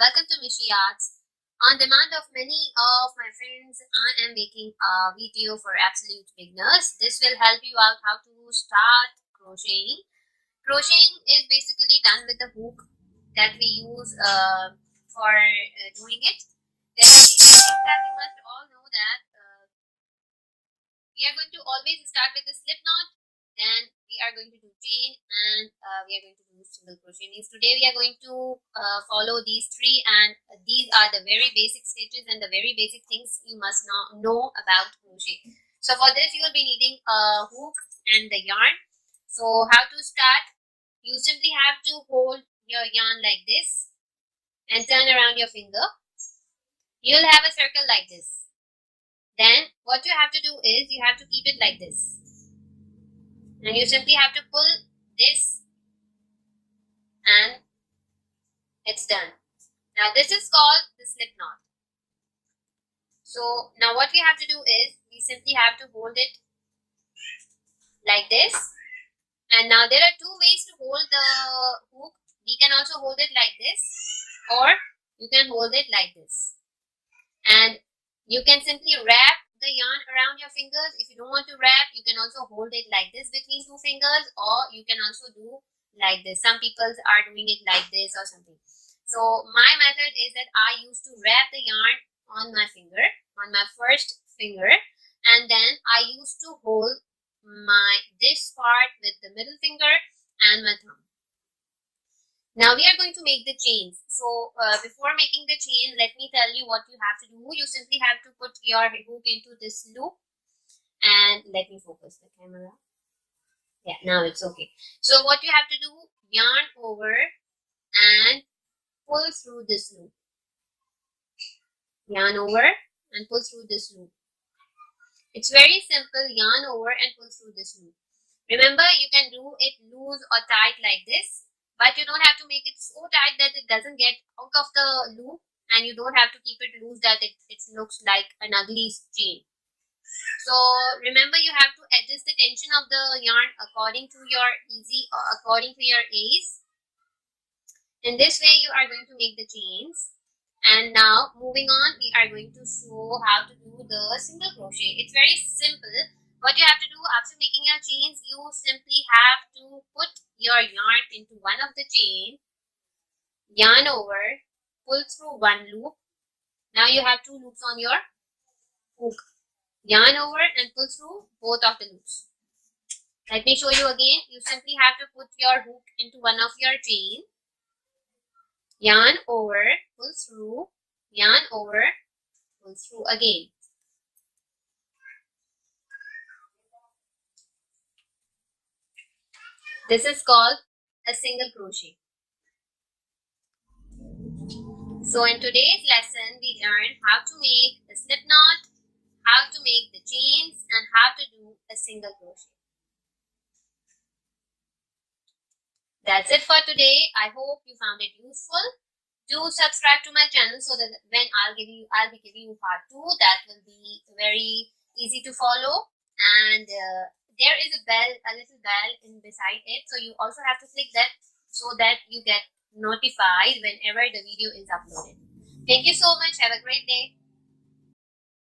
Welcome to Mishi Arts. On demand of many of my friends, I am making a video for absolute beginners. This will help you out how to start crocheting. Crocheting is basically done with the hook that we use for doing it. There are basic things that you must all know that we are going to always start with the slip knot, then we are going to do chain, and we are going to do single crochet. Means today we are going to follow these three, and these are the very basic stitches and the very basic things you must know about crochet. So for this you will be needing a hook and the yarn. So how to start? You simply have to hold your yarn like this and turn around your finger. You will have a circle like this. Then what you have to do is you have to keep it like this, and you simply have to pull this and it's done. Now this is called the slip knot. So now what we have to do is we simply have to hold it like this, and now there are two ways to hold the hook. We can also hold it like this, or you can hold it like this, and you can simply wrap the yarn around your fingers. If you don't want to wrap, you can also hold it like this between two fingers, or you can also do like this. Some people are doing it like this or something. So my method is that I used to wrap the yarn on my finger, on my first finger, and then I used to hold this part with the middle finger and my thumb. Now we are going to make the chains. So before making the chain, let me tell you what you have to do. You simply have to put your hook into this loop, and let me focus the camera. Yeah, now it's okay. So what you have to do, yarn over and pull through this loop. Yarn over and pull through this loop. It's very simple. Yarn over and pull through this loop. Remember, you can do it loose or tight like this, but you don't have to make it so tight that it doesn't get out of the loop, and you don't have to keep it loose that it looks like an ugly chain. So remember, you have to adjust the tension of the yarn according to your easy or according to your ease. In this way you are going to make the chains. And now moving on, we are going to show how to do the single crochet. It's very simple. What you have to do after making your chains, you simply have to put your yarn into one of the chain, yarn over, pull through one loop. Now you have two loops on your hook. Yarn over and pull through both of the loops. Let me show you again. You simply have to put your hook into one of your chain, yarn over, pull through, yarn over, pull through again. This is called a single crochet. So in today's lesson, we learned how to make the slip knot, how to make the chains, and how to do a single crochet. That's it for today. I hope you found it useful. Do subscribe to my channel so that when I'll be giving you part 2, that will be very easy to follow. And there is a little bell beside it, so you also have to click that so that you get notified whenever the video is uploaded. Thank you so much. Have a great day.